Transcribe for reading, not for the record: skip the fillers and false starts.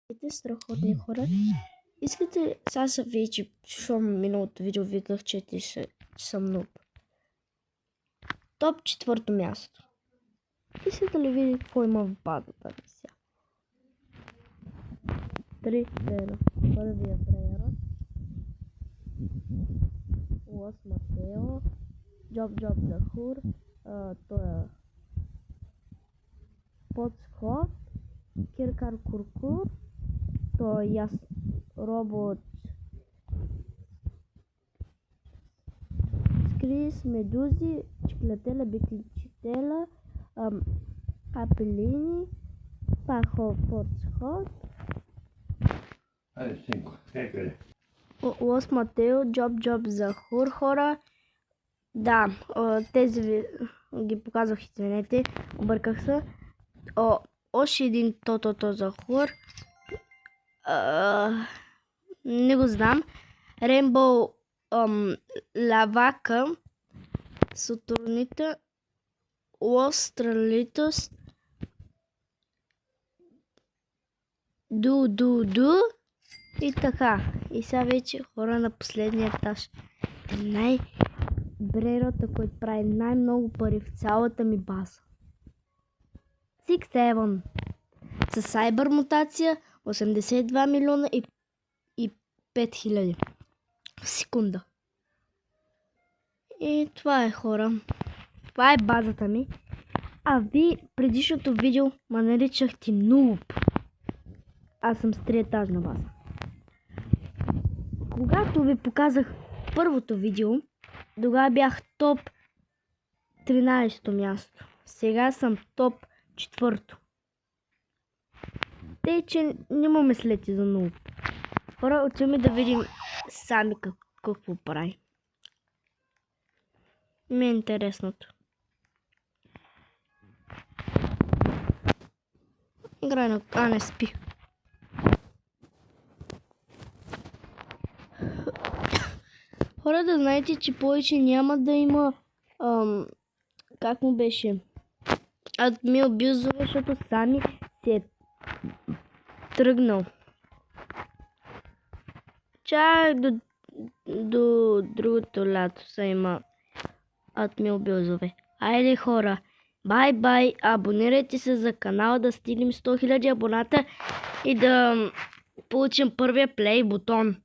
Здравейте, страхотни хора. Искате, сега се вече, защото миналото видео виках, че съм нуб. Топ 4-то място. Искате ли видите какво има в базата ми сега? 3 трена. Първия тренер. Лос Матео. Джоб Захур. Той е Подсход. Киркар Куркур. Той е яс робот. Скрис, медузи, чиклателя, бикличителя, апелини, пахо Подсход. Айде, синко, къде? Лос Матео, Джоб Захур, хора. Да, тези ви ги показвах, извинете, обърках се. Още един то Захур. Не го знам. Рейнбоу Лавака, Сатурнита, Лос Тралитос, Ду и така. И сега вече хора на последния етаж. Най-брерота, който прави най-много пари в цялата ми база. 6-7. С сайбър мутация 82 милиона и 5000 в секунда. И това е, хора. Това е базата ми. А ви предишното видео ме наричахте нуб. Аз съм с 3-етажна база. Когато ви показах първото видео, тогава бях топ 13-то място. Сега съм топ 4-то. Тъй, че не му мислете за нуб. Хора, отиваме да видим сами какво прави. Ми е интересното. Играй на... не спи. Хора, да знаете, че повече няма да има... как му беше? Адмил Бюзове, защото сами се е тръгнал. Чак до другото лято са има Адмил Бюзове. Айде, хора, бай, абонирайте се за канала да стигнем 100 000 абоната и да получим първия плей бутон.